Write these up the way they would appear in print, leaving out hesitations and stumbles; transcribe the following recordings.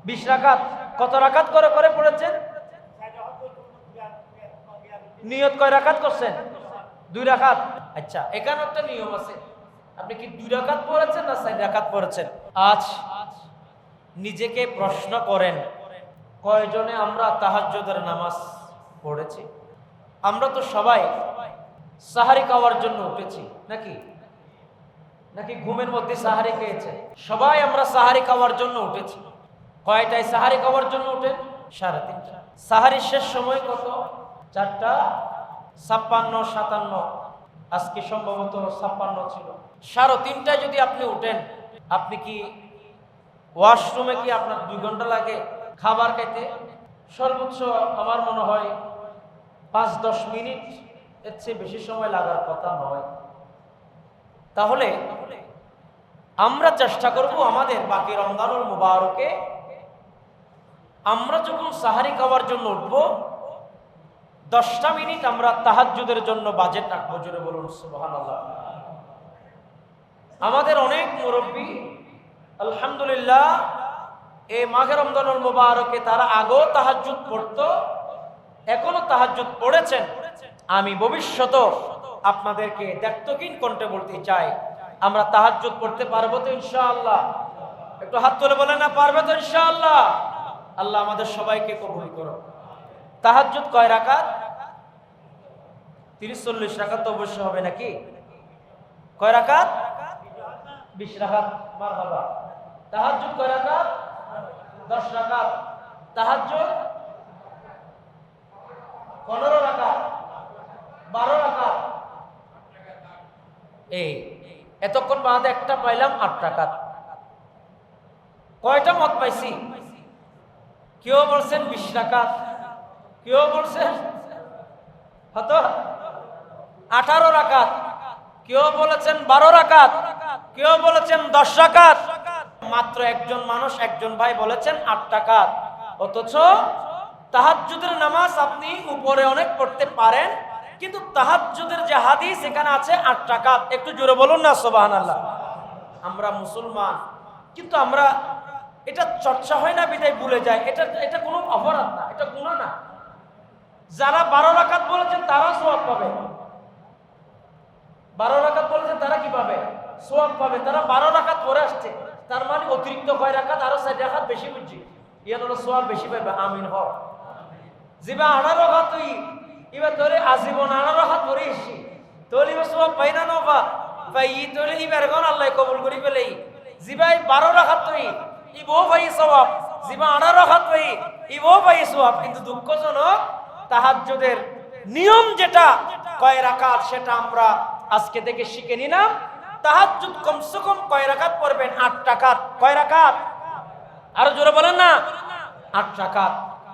20 রাকাত। কত রাকাত করে করে পড়েছেন? নিয়ত কয় রাকাত করছেন? 2 রাকাত। আচ্ছা, এখানে একটা নিয়ম আছে। আপনি কি 2 রাকাত পড়েছেন না 4 রাকাত পড়েছেন? আজ নিজেকে প্রশ্ন করেন, কয়জনে আমরা তাহাজ্জুদের নামাজ পড়েছি? আমরা তো সবাই সাহারি খাওয়ার জন্য উঠেছি, নাকি নাকি ঘুমের মধ্যে সাহারি খেয়েছে? সবাই আমরা সাহারি খাওয়ার জন্য উঠেছি। কয়টায় সাহারি খাওয়ার জন্য উঠেন? 3:30। সাহারির শেষ সময় কত? 4:56, 57। আজকে সম্ভবত 56 ছিল। 3:30টায় যদি আপনি উঠেন, আপনি কি ওয়াশরুমে কি আপনার 2 ঘন্টা লাগে খাবার খাইতে? সর্বোচ্চ আমার মনে হয় 5-10 মিনিট, এর চেয়ে বেশি সময় লাগার কথা নয়। তাহলে আমরা চেষ্টা করব আমাদের বাকি রমজানুল মুবারকে আমরা যখন সাহারি খাওয়ার জন্য উঠবো, 10টা মিনিট আমরা তাহাজ্জুদের জন্য বাজেট রাখবো। জোরে বলুন সুবহানাল্লাহ। আমাদের অনেক মুরব্বী আলহামদুলিল্লাহ এই মাহে রমজানুল মুবারকে তারা আগেও তাহাজ্জুদ পড়তো, এখনো তাহাজ্জুদ পড়েছেন। আমি ভবিষ্যতে আপনাদেরকে দায়িত্বহীন কণ্ঠে বলতে চাই, আমরা তাহাজ্জুদ পড়তে পারবো তো ইনশাআল্লাহ? একটু হাত তুলে বলেন না, পারবে তো ইনশাআল্লাহ? আল্লাহ আমাদের সবাইকে কবুল করো। তাহাজ্জুদ কয় রাকাত? 30-40 রাকাত তো অবশ্য হবে, নাকি? কয় রাকাত? 20 রাকাত। মারহাবা। তাহাজ্জুদ কয় রাকাত? 10 রাকাত। তাহাজ্জুদ 15 রাকাত, 12 রাকাত। এই এতক্ষণ বাদে একটা পাইলাম 8 রাকাত। কয়টা মত পাইছি? কেউ বলছেন 20 রাকাত, কেউ বলছেন কত 18 রাকাত, কেউ বলেছেন 12 রাকাত, কেউ বলেছেন 10 রাকাত। মাত্র একজন মানুষ, একজন ভাই বলেছেন 8 রাকাত। অথচ তাহাজ্জুদের নামাজ আপনি উপরে অনেক পড়তে পারেন, কিন্তু তাহাজ্জুদের যে হাদিস এখানে আছে 8 রাকাত। একটু জোরে বলুন না সুবহানাল্লাহ। আমরা মুসলমান, কিন্তু আমরা এটা চর্চা হয় না বিদায় ভুলে যায়। এটা কোনো অপরাধ না, এটা গুনাহ না। যারা 12 রাকাত বলেছেন তারা সওয়াব পাবে। 12 রাকাত বলেছেন তারা কি পাবে? সওয়াব পাবে। তারা 12 রাকাত পড়ে আসছে, তার মানে অতিরিক্ত কয় রাকাত? আরো 4 রাকাত বেশি বুঝছি, ইয়ার হলো সওয়াব বেশি পাবে। আমিন হ। জিবা 18 রাকাত তুই এবার তোরে আজীবন 18 রাকাত পড়ে এসছি, তোর এবার সওয়াব পাই না নবা ভাই? তোরে এবার কোন আল্লাহ কবুল করি ফেলেই। জিবাই 12 রাকাত তুই ইবো ভাই সওয়াব, জিবা 18 রাকাত ভাই ইবো ভাই সওয়াব। কিন্তু দুঃখজনক তাহাজ্জুদের নিয়ম যেটা কয় রাকাত সেটা আমরা আজকে থেকে শিখে নিলাম। তাহাজ্জুদ কমসে কম কয় রাকাত পড়বেন? 8 রাকাত। কয় রাকাত? আরো জোরে বলেন না। 8 রাকাত।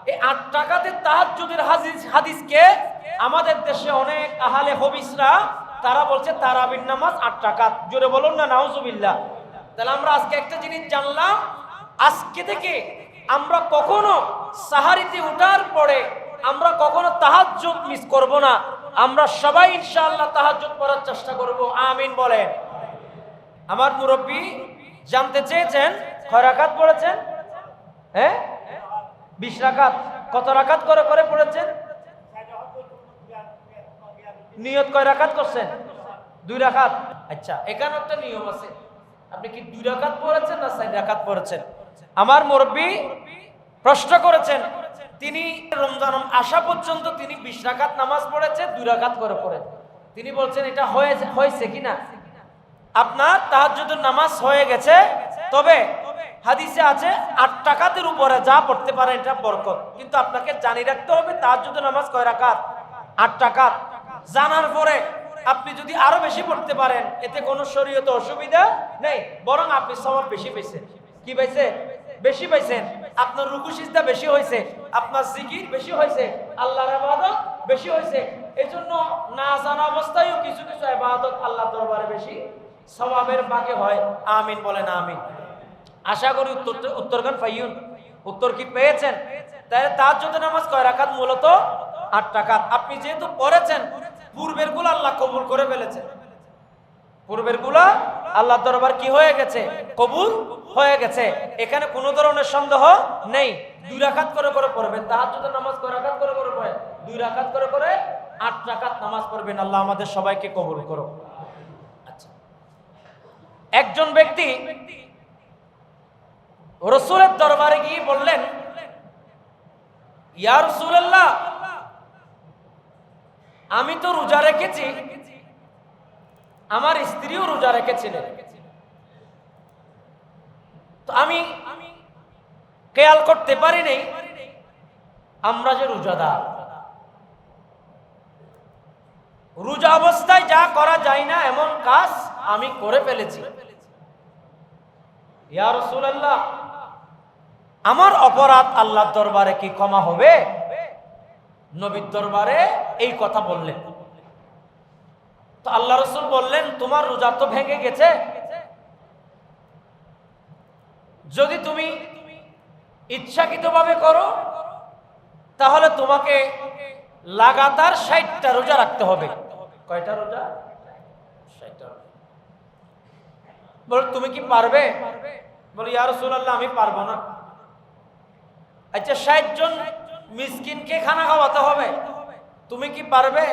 এই 8 রাকাতের তাহাজ্জুদের হাদিসকে আমাদের দেশে অনেক আহলে হাদিসরা তারা বলছে তারাবির নামাজ 8 রাকাত। জোরে বলুন না নাউজুবিল্লাহ। তাহলে আমরা আজকে একটা জিনিস জানলাম, আজকে থেকে আমরা কখনো সাহারিতে ওঠার পরে আমরা কখনো তাহাজ্জুদ মিস করব না। আমরা সবাই ইনশাআল্লাহ তাহাজ্জুদ পড়ার চেষ্টা করব। আমিন বলেন। আমার মুরব্বী জানতে চেয়েছেন কয় রাকাত পড়েছেন? 20 রাকাত। কত রাকাত করে করে পড়েছেন? নিয়ত কয় রাকাত করছেন? 2 রাকাত। আচ্ছা, এখানে একটা নিয়ম আছে। আপনি কি 2 রাকাত পড়েছেন না 4 রাকাত পড়েছেন? আমার মুরব্বী প্রশ্ন করেছেন, তিনি রমজান আসা পর্যন্ত তিনি 20 রাকাত নামাজ পড়েছে, 2 রাকাত করে পড়ে। তিনি বলছেন এটা হয়েছে কিনা? আপনার তাহাজ্জুদের নামাজ হয়ে গেছে, তবে হাদিসে আছে 8 রাকাতের উপরে যা পড়তে পারেন এটা বরকত। কিন্তু আপনাকে জানিয়ে রাখতে হবে তাহাজ্জুদের নামাজ কয় রাকাত? 8 রাকাত। জানার পরে আপনি যদি আরো বেশি পড়তে পারেন এতে কোনো শরীয়তে অসুবিধা নেই, বরং আপনি সওয়াব বেশি পাইছেন। কি পাইছে? বেশি পাইছেন। আপনার রুকু সিজদা বেশি হয়েছে, আপনার জিকির বেশি হয়েছে, আল্লাহর ইবাদত বেশি হয়েছে। এজন্য না জানা অবস্থায়ও কিছু কিছু ইবাদত আল্লাহর দরবারে বেশি সওয়াবের ভাগে হয়। আমিন বলেন আমিন। আশা করি উত্তরগান পাইউন। উত্তর কি পেয়েছেন? তাহলে তাহাজ্জুদের নামাজ কয় রাকাত? মূলত 8 রাকাত। আপনি যেহেতু পড়েছেন, পূর্বের গুলো আল্লাহ কবুল করে ফেলেছেন। পূর্বের গুলা আল্লাহর দরবার কি হয়ে গেছে? কবুল হয়ে গেছে। এখানে কোনো ধরনের সন্দেহ নেই। 2 রাকাত করে করে পড়বেন। তাহাজ্জুদের নামাজ কয় রাকাত করে করে পড়েন? 2 রাকাত করে করে 8 রাকাত নামাজ পড়বেন। আল্লাহ আমাদের সবাইকে কবুল করো। আচ্ছা, একজন ব্যক্তি রাসূলের দরবারে গিয়ে বললেন, ইয়া রাসূলুল্লাহ, আমি তো রোজা রেখেছি, আমার স্ত্রীও রোজা রেখেছিলেন, তো আমি খেয়াল করতে পারি নাই আমরা যে রোজাদার। রোজা অবস্থায় যা করা যায় না এমন কাজ আমি করে ফেলেছি। ইয়া রাসূলুল্লাহ, আমার অপরাধ আল্লাহর দরবারে কি ক্ষমা হবে? নবীর দরবারে এই কথা বললেন। তো আল্লাহ রাসূল বললেন, তোমার রোজা তো ভেঙে গেছে, যদি তুমি ইচ্ছাকৃতভাবে করো তাহলে তোমাকে লাগাতার 60টা রোজা রাখতে হবে। কয়টা রোজা? 60টা। বল, তুমি কি পারবে? বলে, ইয়া রাসূলুল্লাহ, আমি পারবো না। আচ্ছা, 60 জন মিসকিনকে খানা খাওয়াতে হবে, তুমি কি পারবে?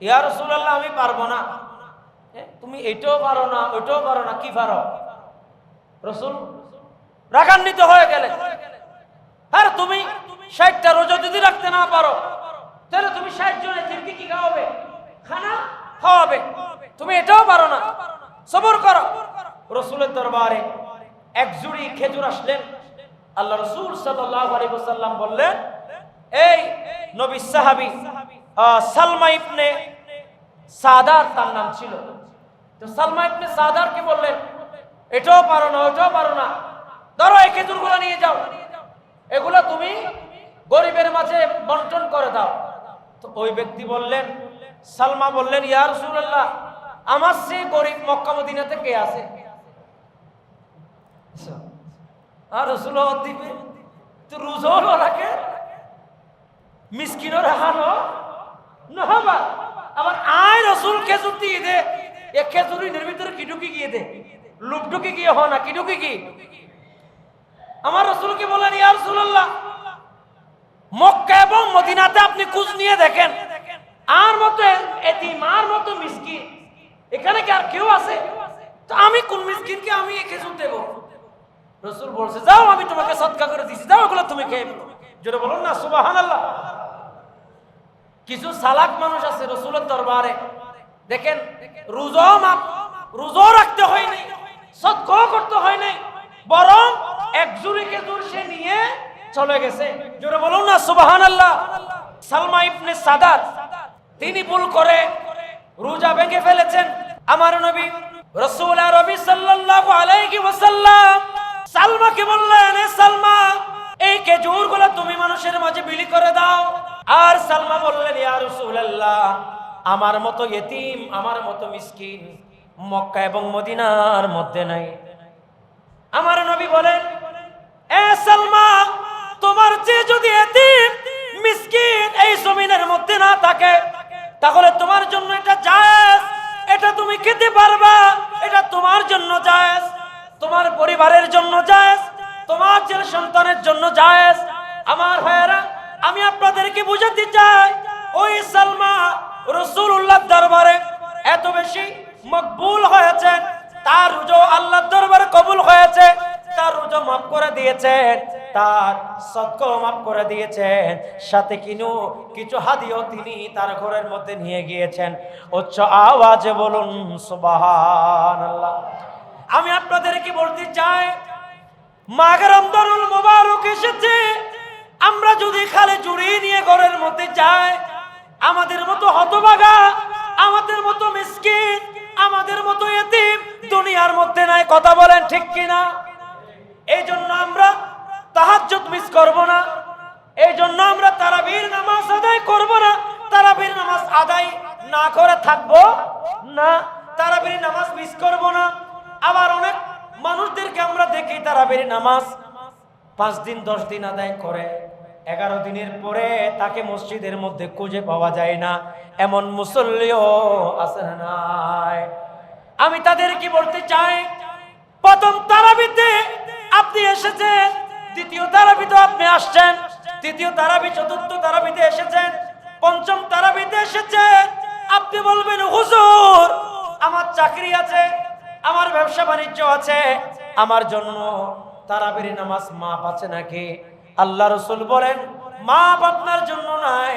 ইয়া রাসূলুল্লাহ, আমি পারবো না। তুমি এটাও পারো না, ওইটাও পারো না, কি পারো? রাসূল রাগান্বিত হয়ে গেলেন। আর তুমি 60টা রোজা যদি রাখতে না পারো তাহলে তুমি 60 জনের জিরকি কি খাওয়াবে? খানা খাওয়াবে। তুমি এটাও পারো না, সবর করো। রাসূলের দরবারে এক জুড়ি খেজুর আসলেন। আল্লাহ রাসূল সাল্লাল্লাহু আলাইহি ওয়াসাল্লাম বললেন, এই নবী সাহাবী সালমা ইবনে সাদার তার নাম ছিল। তো সালমা ইবনে সাদারকে বললেন, এটাও পারো না, ওটাও পারো না, ধরো এই খেজুরগুলো নিয়ে যাও, এগুলো তুমি গরিবের মাঝে বন্টন করে দাও। তো ওই ব্যক্তি বললেন, সালমা বললেন, ইয়া রাসূলুল্লাহ, আমার চেয়ে গরিব মক্কা মদিনাতে কে আছে? আর রাসূল দিবে তো রোজাও রাখে, মিসকিনও রাখানো না হবা। আবার আয় রাসূল খেজুর দিয়ে দে, এক খেজুরের ভিতরে কি ঢুকি গিয়ে দে, লুপ ঢুকি গিয়ে হয় না, কি ঢুকি কি? আমার রাসূলকে বলেন, ইয়া রাসূলুল্লাহ, মক্কা এবং মদিনাতে আপনি খোঁজ নিয়ে দেখেন, আর মতো এতিম, আর মতো মিসকিন এখানে কি আর কেউ আছে? তো আমি কোন মিসকিনকে আমি এই খেজুর দেব? রাসূল বলছে, যাও, আমি তোমাকে সদকা করে দিয়েছি, যাও, এগুলো তুমি খেয়ে ফেলো। যেটা বলুন না, সুবহানাল্লাহ। কিছু সালাক মানুষ আছে রাসূলের দরবারে, দেখেন রোজাও রাখতে হয় নাই, সদকাও করতে হয় নাই, বরং এক জুড়ি খেজুর সে নিয়ে চলে গেছে। যেটা বলুন না, সুবহানাল্লাহ। সালমা ইবনে সাদার তিনি ভুল করে রোজা ভেঙে ফেলেছেন। আমার নবী রাসূল আরবি সাল্লাল্লাহু আলাইহি ওয়াসাল্লাম সালমাকে বললেন, এ সালমা, এই খেজুরগুলো তুমি মানুষের মাঝে বিলি করে দাও। আর সালমা বললেন, ইয়া রাসূলুল্লাহ, আমার মতো ইতিম, আমার মতো মিসকিন মক্কা এবং মদিনার মধ্যে নাই। আমার নবী বলেন, এ সালমা, তোমার চেয়ে যদি ইতিম মিসকিন এই জমিনের মধ্যে না থাকে তাহলে তোমার জন্য এটা জায়েজ, এটা তুমি খেতে পারবা, এটা তোমার জন্য জায়েজ, তোমার পরিবারের জন্য জায়েজ, তোমার ছেলে সন্তানের জন্য জায়েজ। আমার ভাইয়েরা, আমি আপনাদেরকে বুঝাতে চাই, ওই সালমা রাসূলুল্লাহর দরবারে এত বেশি মকবুল হয়েছেন, তার রোজা আল্লাহর দরবারে কবুল হয়েছে, তার রোজা মাফ করে দিয়েছেন, তার সদকাও মাফ করে দিয়েছেন, সাথে কিছু হাদিয়াও তিনি তার ঘরের মধ্যে নিয়ে গিয়েছেন। উচ্চ আওয়াজে বলুন সুবহানাল্লাহ। আমি আপনাদেরকে বলতে চাই, মাহে রমজানুল মুবারক এসেছে, আমরা যদি খালি জুড়ি নিয়ে ঘরের মধ্যে যাই, আমাদের মতো হতভাগা, আমাদের মতো মিসকিন, আমাদের মতো ইতিম দুনিয়ার মধ্যে নাই। কথা বলেন ঠিক কিনা? এই জন্য আমরা তাহাজ্জুদ মিস করব না, এই জন্য আমরা তারাবির নামাজ আদায় করব না, তারাবির নামাজ আদায় না করে থাকবো না, তারাবির নামাজ মিস করব না। আবার অনেক মানুষদেরকে আমরা দেখি তারাবির নামাজ 5 দিন 10 দিন আদায় করে, 11 দিনের পরে তাকে মসজিদের মধ্যে খুঁজে পাওয়া যায় না, এমন মুসল্লিও আছে না নাই? আমি তাদেরকে বলতে চাই, প্রথম তারাবিতে আপনি এসেছেন, দ্বিতীয় তারাবিতে আপনি আসছেন, তৃতীয় তারাবি চতুর্থ তারাবিতে এসেছেন, পঞ্চম তারাবিতে এসেছেন। আপনি বলবেন হুজুর আমার চাকরি আছে, আমার ব্যবসা বাণিজ্য আছে, আমার জন্য তারাবির নামাজ মাপ আছে নাকি? আল্লাহ রাসূল বলেন মাপ আপনার জন্য নাই,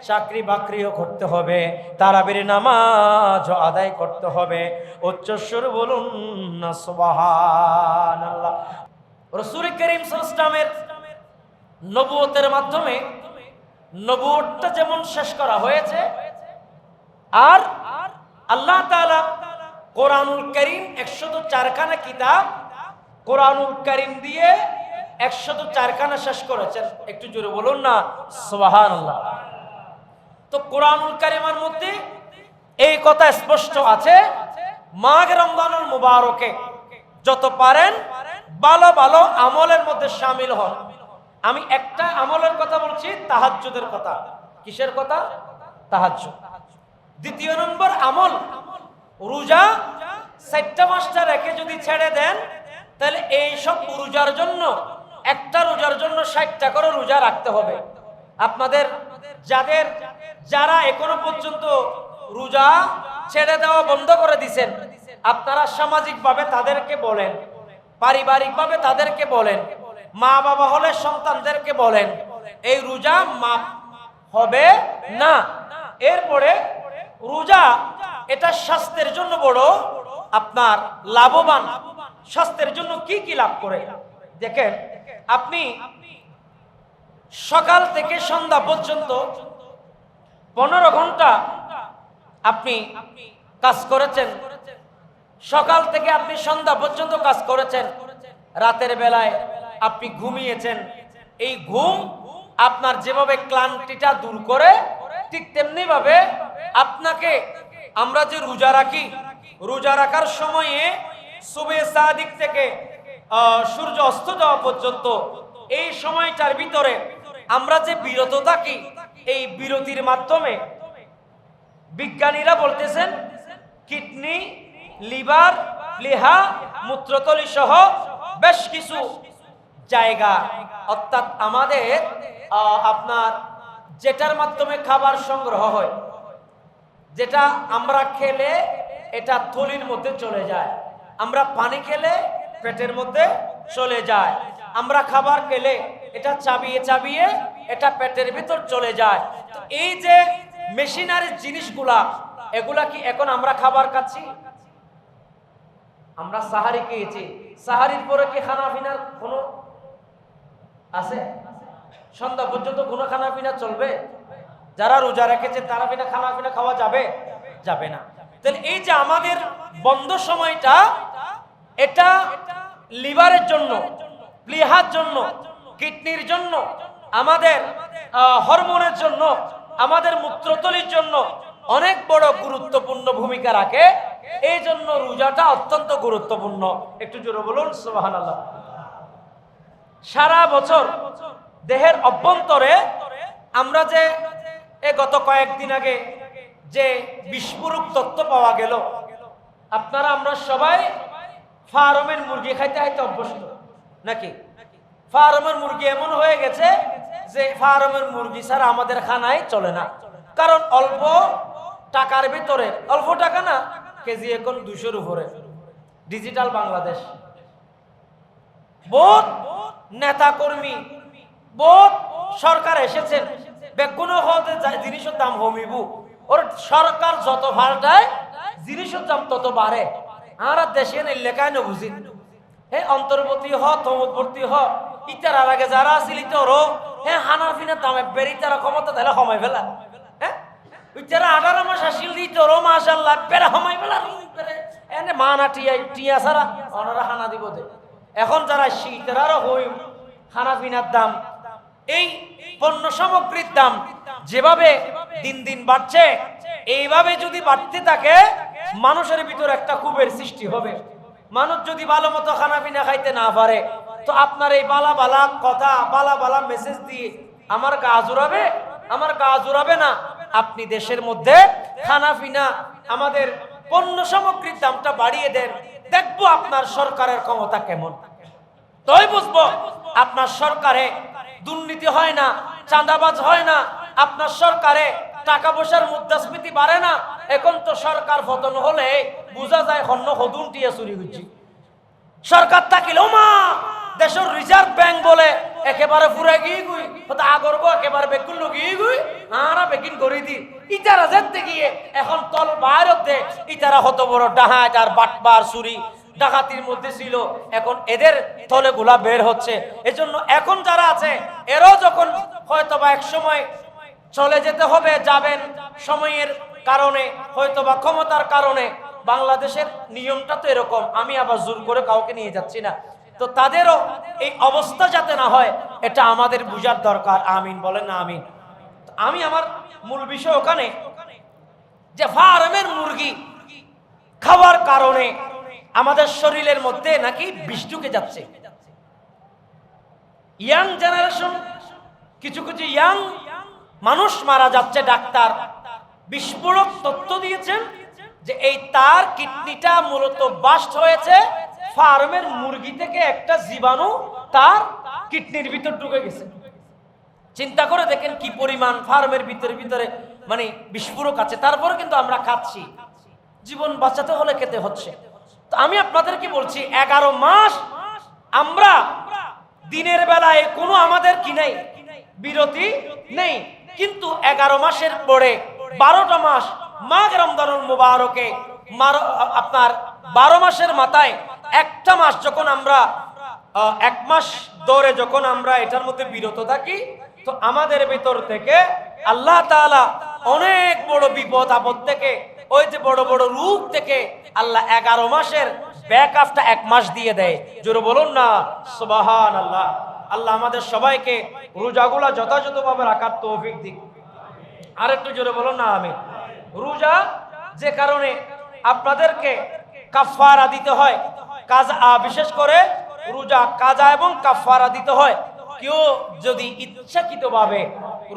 চাকরি বাকরিও করতে হবে, তারাবির নামাজও আদায় করতে হবে। উচ্চস্বর বলুন না সুবহানাল্লাহ। রাসূল করিম সাল্লাল্লাহু আলাইহি ওয়াসাল্লামের নবুয়তের মাধ্যমে নবুয়তটা যেমন শেষ করা হয়েছে, আর আল্লাহ তাআলা কোরআনুল কারীম 104 খানা কিতাব কোরআনুল কারীম দিয়ে 104 খানা শেষ করেছেন। একটু জোরে বলুন না সুবহানাল্লাহ। তো কোরআনুল কারীমের মধ্যে এই কথা স্পষ্ট আছে, মাঘ রমজানুল মুবারকে যত পারেন ভালো ভালো আমলের মধ্যে শামিল হন। আমি একটা আমলের কথা বলছি, তাহাজ্জুদের কথা। কিসের কথা? তাহাজ্জুদ। দ্বিতীয় নম্বর আমল রোজা। 4টা 5টা রেখে যদি ছেড়ে দেন তাহলে এই সব রোজার জন্য, একটা রোজার জন্য 60টা করে রোজা রাখতে হবে। আপনাদের যারা এখনো পর্যন্ত রোজা ছেড়ে দেওয়া বন্ধ করে দিয়েছেন, আপনারা সামাজিকভাবে তাদেরকে বলেন, পারিবারিকভাবে তাদেরকে বলেন, মা বাবা হলে সন্তানদেরকে বলেন এই রোজা মাপ হবে না। এরপরে রোজা এটা স্বাস্থ্যের জন্য বড় আপনার লাভবান। স্বাস্থ্যের জন্য কি কি লাভ করে দেখেন, আপনি সকাল থেকে সন্ধ্যা পর্যন্ত 15 ঘন্টা আপনি কাজ করেছেন, সকাল থেকে আপনি সন্ধ্যা পর্যন্ত কাজ করেছেন, রাতের বেলায় আপনি ঘুমিয়েছেন। এই ঘুম আপনার যেভাবে ক্লান্তিটা দূর করে, ঠিক তেমনি ভাবে আপনাকে আমরা যে রোজা রাখি, রোজা রাখার সময়ে সুবে সাদিক থেকে সূর্য অস্ত যাওয়া পর্যন্ত এই সময়টার ভিতরে আমরা যে বিরত থাকি, এই বিরতির মাধ্যমে বিজ্ঞানীরা বলতেছেন কিডনি, লিভার, প্লীহা, মূত্রথলি সহ বেশ কিছু জায়গা, অর্থাৎ আমাদের আপনার যেটার মাধ্যমে খাবার সংগ্রহ হয়, যেটা আমরা খেলে এটা থলির মধ্যে চলে যায়, আমরা পানি খেলে পেটের মধ্যে চলে যায়, আমরা খাবার খেলে এটা চাবিয়ে চাবিয়ে এটা পেটের ভিতর চলে যায়। তো এই যে মেশিনারি জিনিসগুলা, এগুলা কি এখন আমরা খাবার খাচ্ছি? আমরা সাহারি খেয়েছি, সাহারির পরে কি খানা পিনার কোনো আছে? সন্ধ্যা পর্যন্ত কোনো খানা পিনা চলবে? যারা রোজা রেখেছে তারা বিনা খানা পিনা খাওয়া যাবে? যাবে না। তাহলে এই যে আমাদের বন্ধ সময়টা, এটা লিভারের জন্য, প্লীহার জন্য, কিডনির জন্য, আমাদের হরমোনের জন্য, আমাদের মূত্রথলির জন্য অনেক বড় গুরুত্বপূর্ণ ভূমিকা রাখে। এই জন্য রোজাটা অত্যন্ত গুরুত্বপূর্ণ। একটু জোরে বলুন সুবহানাল্লাহ। সারা বছর দেহের অভ্যন্তরে আমরা যে গত কয়েকদিন আগে যে বিস্ফোরক তথ্য পাওয়া গেল, আপনারা আমরা সবাই ফার্মের মুরগি খাইতে খাইতে অভ্যস্ত নাকি? ফার্মের মুরগি এমন হয়ে গেছে যে ফার্মের মুরগি ছাড়া আমাদের খানায় চলে না। কারণ অল্প টাকার ভিতরে, অল্প টাকা না, কেজি এখন 200-র উপরে। ডিজিটাল বাংলাদেশ, বহুত নেতা কর্মী, বহুত সরকার এসেছেন, বেগুনো হতে জিনিসের দাম কমিব, ওর সরকার যত পাল্টায় জিনিসের দাম তত বাড়ে। আর দেশে লেখায় না বুঝি, হ্যাঁ অন্তর্বর্তী হ, তমবর্তী হ, ইটার আগে যারা আসিল ইতরও হ্যাঁ হানা ফিনার দামে বেড়ে তারা ক্ষমতা তাহলে সময় ফেলা, হ্যাঁ ইটারা 18 মাস আসিল দিতরও মাশাআল্লাহ বেড়া সময় ফেলা এনে মানা টিয়া ছাড়া ওনারা হানা দিব দে। এখন যারা শীতেরারও হই খানা পিনার দাম, এই পণ্য সামগ্রীর দাম যেভাবে দিন দিন বাড়ছে, এইভাবে যদি বাড়তে থাকে মানুষের ভিতর একটা ক্ষোভের সৃষ্টি হবে। মানুষ যদি ভালো মতো খানা পিনা খাইতে না পারে, তো আপনার এই বালা বালা কথা, বালা বালা মেসেজ দিয়ে আমার গা জোড়াবে? আমার গা জোড়াবে না। আপনি দেশের মধ্যে খানা পিনা, আমাদের পণ্য সামগ্রীর দামটা বাড়িয়ে দেন, দেখবো আপনার সরকারের ক্ষমতা কেমন। তাই বুঝবো আপনার সরকারে দুর্নীতি হয় না, চাঁদাবাজ হয় না, আপনার সরকারে টাকা পয়সার মুদ্রাস্ফীতি বাড়ে না। এখন তো সরকার পতন হলে বোঝা যায় হন্য হদুন টিয়া চুরি হচ্ছে। সরকার থাকিল মা দেশের রিজার্ভ ব্যাংক বলে একেবারে পুরে গিয়ে গুই আগর গো একেবারে বেকুল গিয়ে গুই আরা বেকিন করে দি ইতারা যেতে গিয়ে এখন তল বাইরতে ইতারা হত বড় ডাহাত আর বাটবার চুরি ডাকাতির মধ্যে ছিল, এখন এদের তলে গুলা বের হচ্ছে। এজন্য এখন যারা আছে এরাও যখন হয়তোবা এক সময় চলে যেতে হবে, যাবেন সময়ের কারণে হয়তোবা ক্ষমতার কারণে। বাংলাদেশের নিয়মটা তো এরকম, আমি আবার জোর করে কাউকে নিয়ে যাচ্ছি না। তো তাদেরও এই অবস্থা যাতে না হয় এটা আমাদের বুঝার দরকার। আমিন বলেন না আমিন। আমি আমার মূল বিষয় ওখানে যে ফার্মের মুরগি খাওয়ার কারণে আমাদের শরীরের মধ্যে নাকি বিষ ঢুকে যাচ্ছে। ইয়াং জেনারেশন কিছু কিছু ইয়াং মানুষ মারা যাচ্ছে। ডাক্তার বিস্ফোরক তথ্য দিয়েছেন যে এই তার কিডনিটা মূলত বাস্ট হয়েছে ফার্মের মুরগি থেকে, একটা জীবাণু তার কিডনির ভিতর ঢুকে গেছে। চিন্তা করে দেখেন কি পরিমাণ ফার্মের ভিতরে মানে বিস্ফোরক আছে, তারপরে কিন্তু আমরা খাচ্ছি। জীবন বাঁচাতে হলে খেতে হচ্ছে। তো আমি আপনাদেরকে বলছি 11 মাস আমরা দিনের বেলায় কোনো আমাদের কি নেই, বিরতি নেই, কিন্তু 11 মাসের পরে 12টা মাস মাঘ রমজানুল মুবারকে আপনার 12 মাসের মাথায় একটা মাস যখন আমরা 1 মাস ধরে যখন আমরা এটার মধ্যে বিরত থাকি, তো আমাদের ভিতর থেকে আল্লাহ তাআলা অনেক বড় বিপদ আপদ থেকে, ওই যে বড় বড় রোগ থেকে আল্লাহ 11 মাসের ব্যাকআপটা 1 মাস দিয়ে দেয়। জোরে বলুন না সুবহানাল্লাহ। আল্লাহ আমাদের সবাইকে রোজাগুলা যথাযথভাবে রাখার তৌফিক দিক। আর একটু জোরে বলুন না আমিন। রোজা যে কারণে আপনাদেরকে কাফারা দিতে হয়, কাজা, বিশেষ করে রোজা কাজা এবং কাফারা দিতে হয়। কেউ যদি ইচ্ছাকৃতভাবে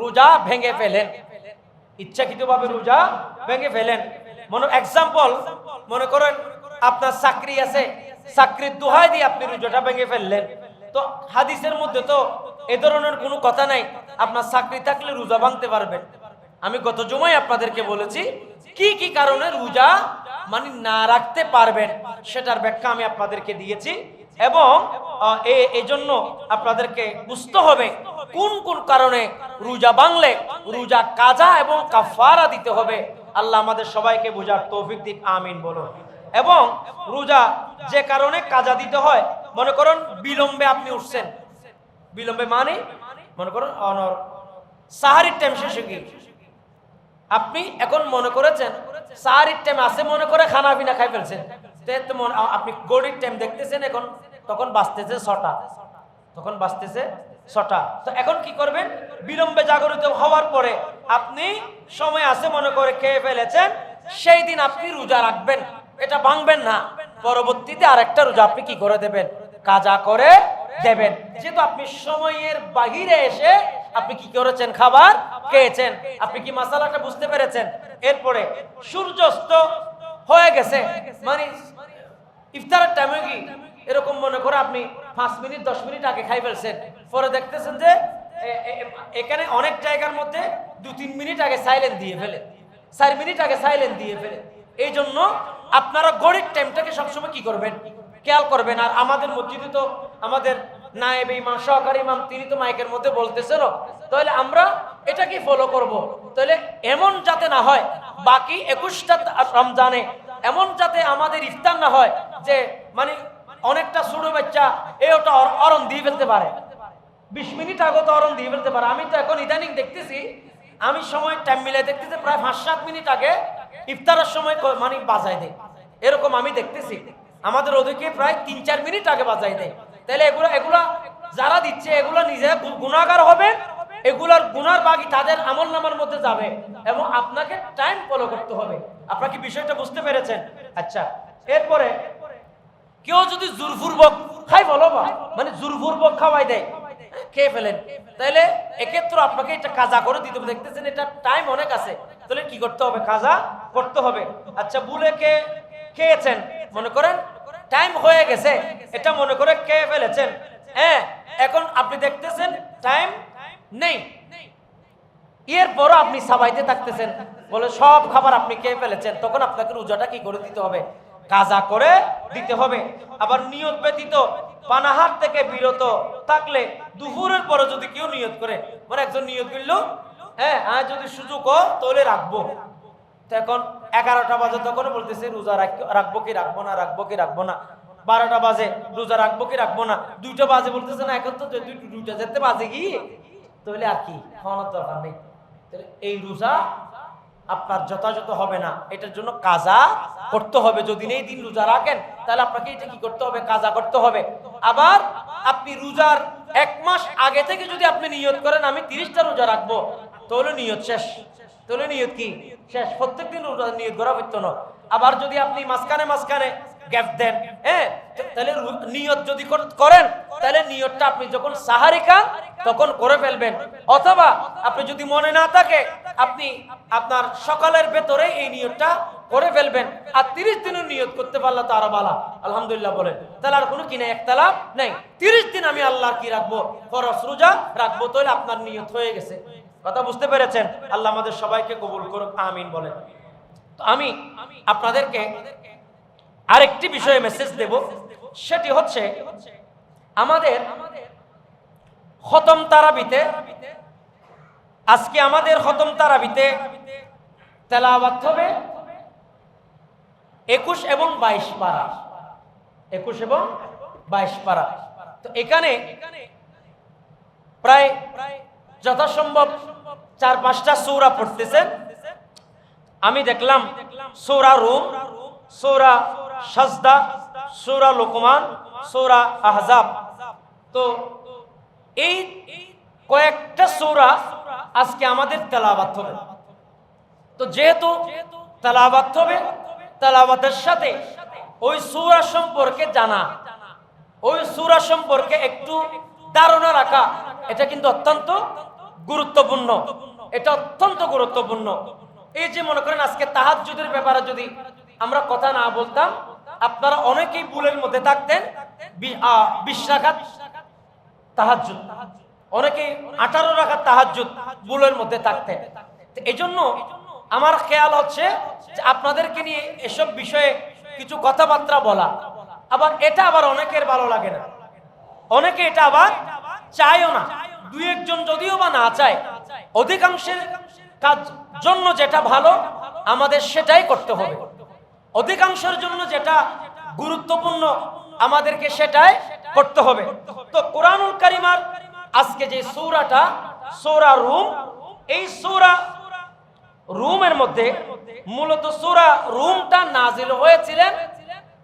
রোজা ভেঙে ফেলেন, ইচ্ছাকৃতভাবে রোজা ভেঙে ফেলেন, এক্সাম্পল মনে করেন আপনার চাকরি আছে, চাকরির দোহাই দিয়ে আপনি রোজাটা ভেঙে ফেললেন, তো হাদিসের মধ্যে তো এ ধরনের কোনো কথা নাই আপনার চাকরি থাকলে রোজা ভাঙতে পারবেন। আমি গত জুমায় আপনাদেরকে বলেছি কি কি কারণে রোজা মানে না রাখতে পারবেন, সেটার ব্যাখ্যা আমি আপনাদেরকে দিয়েছি। এবং এই জন্য আপনাদেরকে বুঝতে হবে কোন কোন কারণে রোজা ভাঙলে রোজা কাজা এবং কাফারা দিতে হবে। আল্লাহ আমাদের সবাইকে বোঝার তৌফিক দিক, আমিন বলুন। এবং রোজা যে কারণে কাজা দিতে হয়, মনে করুন বিলম্বে আপনি উঠছেন, বিলম্বে মানে মনে করুন সাহারির টাইম শেষে গিয়ে আপনি এখন মনে করেছেন সাহারির টাইম আছে মনে করে খানা পিনা খাই ফেলছেন, আপনি গড়ির টাইম দেখতেছেন, এখন তখন বাজতেছে 6টা, তখন বাজতেছে 6টা। তো এখন কি করবেন? বিলম্বে জাগরিত হওয়ার পরে আপনি সময় আছে মনে করে খেয়ে ফেলেছেন, সেই দিন আপনি রোজা রাখবেন, এটা ভাঙবেন না। পরবর্তীতে আরেকটা রোজা আপনি কি করে দেবেন? কাজা করে দেবেন। যেহেতু আপনি সময়ের বাহিরে এসে আপনি কি করেছেন? খাবার খেয়েছেন। আপনি কি মাসালাটা বুঝতে পেরেছেন? এরপরে সূর্যাস্ত হয়ে গেছে, মানে ইফতারের টাইমে কি এরকম মনে করে আপনি 5 মিনিট 10 মিনিট আগে খাই ফেলছেন, পরে দেখতেছেন যে এখানে অনেক জায়গার মধ্যে 2-3 মিনিট আগে সাইলেন্ট দিয়ে ফেলে, 4 মিনিট আগে সাইলেন্ট দিয়ে ফেলে। এই জন্য আপনারা গড়ির টাইমটাকে সবসময় কি করবেন? খেয়াল করবেন। আর আমাদের মসজিদে তো আমাদের নায়েব ইমাম, সহকারী ইমাম, তিনি তো মাইকের মধ্যে বলতেছেন, তাহলে আমরা এটাকে ফলো করব। তাহলে এমন যাতে না হয় বাকি 21টা রমজানে এমন যাতে আমাদের ইফতার না হয় যে মানে অনেকটা ছোট বাচ্চা ওটা অরণ দিয়ে ফেলতে পারে, 20 মিনিট আগে তো অরণ দিয়ে ফেলতে পারে। আমি তো এখন ইদানিং দেখতেছি, আমি সময় টাইম মিলে দেখতেছি প্রায় 5-7 মিনিট আগে ইফতারের সময় মানে বাজায় দেয়, এরকম আমি দেখতেছি। আমাদের ওদিকে প্রায় 3-4 মিনিট আগে বাজাই দেয়। তাহলে এগুলা যারা দিচ্ছে এগুলা নিজে গুনাহগার হবে, এগুলার গুনার বাকি তাদের আমলনামার মধ্যে যাবে, এবং আপনাকে টাইম ফলো করতে হবে। আপনারা কি বিষয়টা বুঝতে পেরেছেন? আচ্ছা, এরপরে কেউ যদি জোরপূর্বক খাই বলো মানে জোরপূর্বক খাওয়াই দেয়, খেয়ে ফেলেন, তাহলে এক্ষেত্রে আপনাকে এটা কাজা করে দিতে হবে। দেখতেছেন এটা টাইম অনেক আছে, তাহলে কি করতে হবে? কাজা করতে হবে। আচ্ছা, ভুলে খেয়েছেন, মনে করেন টাইম হয়ে গেছে, এটা মনে করে খেয়ে ফেলেছেন, হ্যাঁ, এখন আপনি দেখতেছেন টাইম নেই, এরপরও আপনি সাবাইতে থাকতেছেন, বলে সব খাবার আপনি খেয়ে ফেলেছেন, তখন আপনাকে রোজাটা কি করে দিতে হবে? কাজা করে দিতে হবে। আবার নিয়ত ব্যতীত পানাহার থেকে বিরত থাকলে দুপুরের পরে যদি কেউ নিয়ত করে, মানে একজন নিয়ত করলো, হ্যাঁ যদি সুযোগ তাহলে রাখবো, তখন 11টা বাজে তখন বলতেছে রোজা রাখবো কি রাখবো না, রাখবো কি রাখবো না। 12টা বাজে রোজা রাখবো কি রাখবো না। 2টা বাজে বলতেছে না, এখন তো 2টা যেতে বাজে কি, তাহলে আর কি খাওয়ানোর দরকার নেই। এই রোজা আপনার যথাযথ হবে না, এটার জন্য কাজা করতে হবে। যদি এই দিন রোজা রাখেন তাহলে আপনাকে এটা কি করতে হবে? কাজা করতে হবে। আবার আপনি রোজার 1 মাস আগে থেকে যদি আপনি নিয়ত করেন আমি 30টা রোজা রাখবো, তাহলে নিয়ত শেষ, তাহলে নিয়ত কি শেষ, প্রত্যেকদিন রোজা নিয়ত করা হইতো না। আবার যদি আপনি মাঝখানে গ্যাপ দেন, হ্যাঁ, তাহলে নিয়ত যদি করেন তাহলে নিয়তটা আপনি যখন সাহারি খান তখন করে ফেলবেন, অথবা আপনি যদি মনে না থাকে আপনি আপনার সকালের ভেতরে এই নিয়তটা করে ফেলবেন। আর 30 দিনের নিয়ত করতে পারলে তো আরো ভালো, আলহামদুলিল্লাহ বলেন, তাহলে আর কোনো কি নেই, একতলাপ নেই। 30 দিন আমি আল্লাহর কি রাখবো? ফরজ রোজা রাখবো, তাহলে আপনার নিয়ত হয়ে গেছে। কথা বুঝতে পেরেছেন? আল্লাহ আমাদের সবাইকে কবুল করুক, আমিন বলেন। তো আমি আপনাদেরকে আরেকটি বিষয়ে মেসেজ দেব, সেটি হচ্ছে আমাদের খতম তারাবিতে, আজকে আমাদের খতম তারাবিতে তেলাওয়াত হবে 21 এবং 22 পারা, 21 এবং 22 পারা। তো এখানে প্রায় যথাসম্ভব 4-5টা সূরা পড়তেছেন। আমি দেখলাম সূরা রুম, সূরা সাজদা, সূরা লোকমান, সূরা আহজাব। তো এই কয়েকটা সূরা আজকে আমাদের তেলাওয়াত হবে। তো যেহেতু তেলাওয়াত হবে, তেলাওয়াতের সাথে ওই সূরা সম্পর্কে জানা, ওই সূরা সম্পর্কে একটু ধারণা রাখা, এটা কিন্তু অত্যন্ত গুরুত্বপূর্ণ, এটা অত্যন্ত গুরুত্বপূর্ণ। এই যে মনে করেন আজকে তাহাজ্জুদের ব্যাপারে যদি আমরা কথা না বলতাম, আপনারা অনেকেই ভুলের মধ্যে থাকতেন। 20 রাকাত তাহাজ্জুদ, অনেকেই 18 রাকাত তাহাজ্জুদ ভুলের মধ্যে থাকতেন। এই জন্য আমার খেয়াল হচ্ছে যে আপনাদেরকে নিয়ে এসব বিষয়ে কিছু কথাবার্তা বলা। আবার এটা আবার অনেকের ভালো লাগে না, অনেকে এটা আবার চায়ও না। 2-1 জন যদিও বা না চায়, অধিকাংশের কাজ জন্য যেটা ভালো আমাদের সেটাই করতে হবে, অধিকাংশের জন্য যেটা গুরুত্বপূর্ণ আমাদেরকে সেটাই করতে হবে। তো কোরআনুল কারীমের আজকে যে সূরাটা, সূরা রুম, এই সূরা রুমের মধ্যে মূলত সূরা রুমটা নাজিল হয়েছিলেন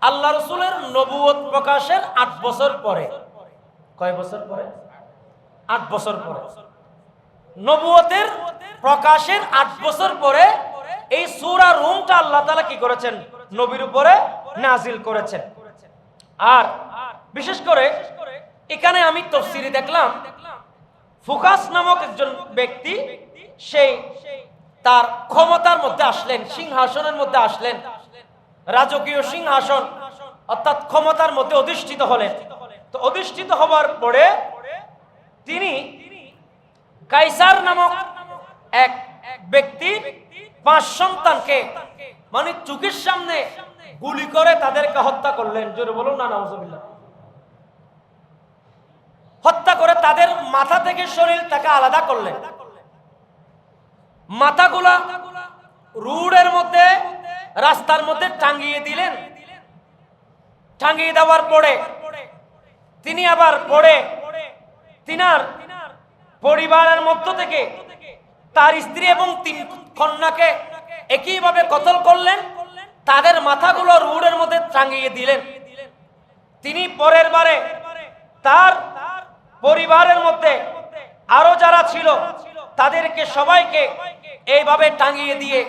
আল্লাহ রাসূলের নবুয়ত প্রকাশের 8 বছর পরে। কয় বছর পরে? 8 বছর পরে। নবুয়তের প্রকাশের 8 বছর পরে এই সূরা রুমটা আল্লাহ তাআলা কি করেছেন? নবীর উপরে নাজিল করেছেন। আর বিশেষ করে এখানে আমি তাফসীরে দেখলাম ফুকাস নামক একজন ব্যক্তি, সেই তার ক্ষমতার মধ্যে আসলেন, সিংহাসনের মধ্যে আসলেন, রাজকীয় সিংহাসন অর্থাৎ ক্ষমতার মধ্যে অধিষ্ঠিত হলেন। তো অধিষ্ঠিত হওয়ার পরে তিনি কাইসার নামক এক ব্যক্তি 5 সন্তানকে মানে চোখের সামনে গুলি করে তাদেরকে হত্যা করলেন। জোরে বলুন না নাউজুবিল্লাহ। হত্যা করে তাদের মাথা থেকে শরীর তাকে আলাদা করলেন। মাথাগুলা রোডের মধ্যে, রাস্তার মধ্যে টাঙ্গিয়ে দিলেন। টাঙ্গিয়ে দেওয়ার পরে তিনি আবার পরে তিনার পরিবারের মধ্য থেকে তার স্ত্রী এবং 3 কন্যাকে একইভাবে কতল করলেন, তাদের মাথাগুলো রোডের মধ্যে টাঙ্গিয়ে দিলেন। তিনি পরের বারে তার পরিবারের মধ্যে আরো যারা ছিল তাদেরকে সবাইকে এইভাবে টাঙ্গিয়ে দিয়ে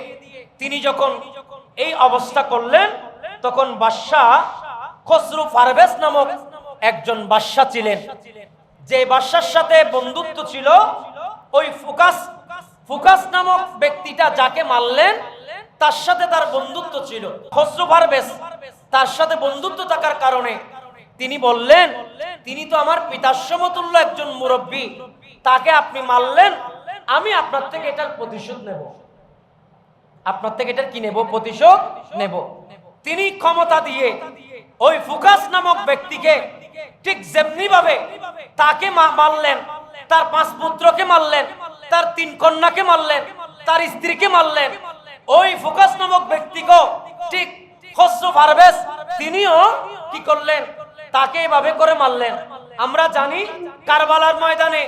তিনি যখন এই অবস্থা করলেন, তখন বাদশা খসরু পারভেজ নামক একজন বাদশা ছিলেন, যে বাদশার সাথে বন্ধুত্ব ছিল ওই ফুকাস ফুকাস নামক ব্যক্তিটা যাকে মারলেন তার সাথে তার বন্ধুত্ব ছিল। খসরু পারভেজ তার সাথে বন্ধুত্ব থাকার কারণে তিনি বললেন, তিনি তো আমার পিতার সমতুল্য একজন মুরব্বী, তাকে আপনি মারলেন, আমি আপনার থেকে এটার প্রতিশোধ নেব। আপনার থেকে এটার কি নেব? প্রতিশোধ নেব। তিনি ক্ষমতা দিয়ে ওই ফুকাস নামক ব্যক্তিকে ঠিক যেমনি ভাবে তাকে মারলেন, তার 5 পুত্রকে মারলেন, তার 3 কন্যাকে মারলেন, তার স্ত্রীকে মারলেন, ওই ফুকাস নামক ব্যক্তিকে ঠিক খসরু পারভেজ তিনিও কি করলেন? তাকে এভাবে করে মারলেন। আমরা জানি কারবালার ময়দানে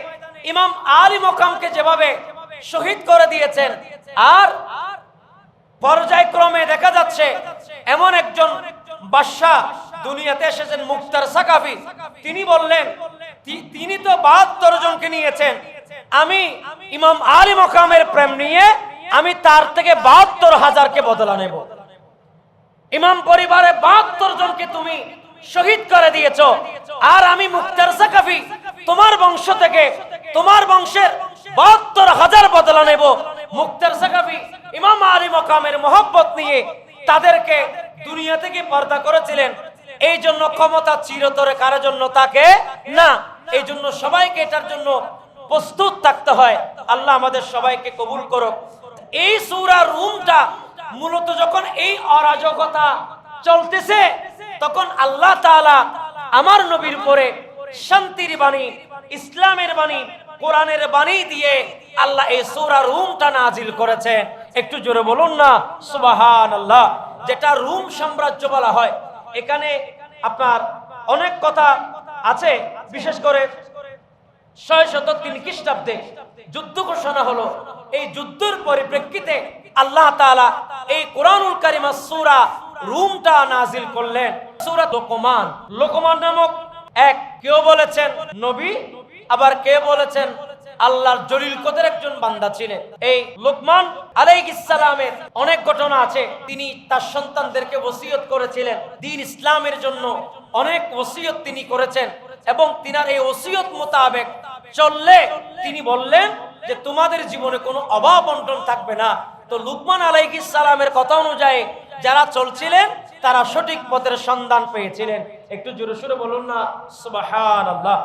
ইমাম আলী মকামকে যেভাবে শহীদ করে দিয়েছেন, আর পর্যায়ক্রমে দেখা যাচ্ছে এমন একজন বাদশা দুনিয়াতে এসেছেন মুখতার সাকাফি, তিনি বললেন তিনি তো 72 জনকে নিয়েছেন, আমি ইমাম আলী মকামের প্রেম নিয়ে আমি তার থেকে 72,000কে বদলা নেব। ইমাম পরিবারে 72 জনকে তুমি শহীদ করে দিয়েছো, আর আমি মুখতার সাকাফি তোমার বংশ থেকে তোমার বংশের 72,000 বদলা নেব। মুখতার সাকাফি ইমাম আলী মকামের মোহব্বত নিয়ে তাদেরকে দুনিয়া থেকে পর্দা করেছিলেন। এই জন্য ক্ষমতা চিরতরে কারোর জন্য থাকে না, এই জন্য সবাইকে এটার জন্য প্রস্তুত থাকতে হয়। আল্লাহ আমাদের সবাইকে কবুল করুক। এই সূরা রুমটা মূলত যখন এই অরাজকতা চলতেছে, তখন আল্লাহ তাআলা আমার নবীর উপরে শান্তির বাণী, ইসলামের বাণী, কোরআনের বাণী দিয়ে আল্লাহ এই সূরা রুমটা নাজিল করেছেন। একটু জোরে বলুন না সুবহানাল্লাহ। যেটা রুম সাম্রাজ্য বলা হয়, এখানে আপনার অনেক কথা আছে। বিশেষ করে 603 খ্রিস্টাব্দে যুদ্ধ ঘোষণা হলো। এই যুদ্ধের পরিপ্রেক্ষিতে আল্লাহ তাআলা এই কোরআনুল কারীম সূরা রুমটা নাজিল করলেন। সূরা লোকমান। লোকমান নামক এক কেউ বলেছেন নবী, আবার কেউ বলেছেন আল্লাহর জলিল কদরের একজন বান্দা ছিলেন। এই লোকমান আলাইহিস সালামের অনেক ঘটনা আছে। তিনি তার সন্তানদেরকে ওসিয়ত করেছিলেন দ্বীন ইসলামের জন্য, অনেক ওসিয়ত তিনি করেছেন, এবং তিনার এই ওসিয়ত মোতাবেক চললে তিনি বললেন যে তোমাদের জীবনে কোনো অভাব অনটন থাকবে না। তো লুকমান আলাইহিস সালামের কথা অনুযায়ী যারা চলছিলেন তারা সঠিক পথের সন্ধান পেয়েছিলেন। একটু জোরে সোরে বলুন না সুবহানাল্লাহ।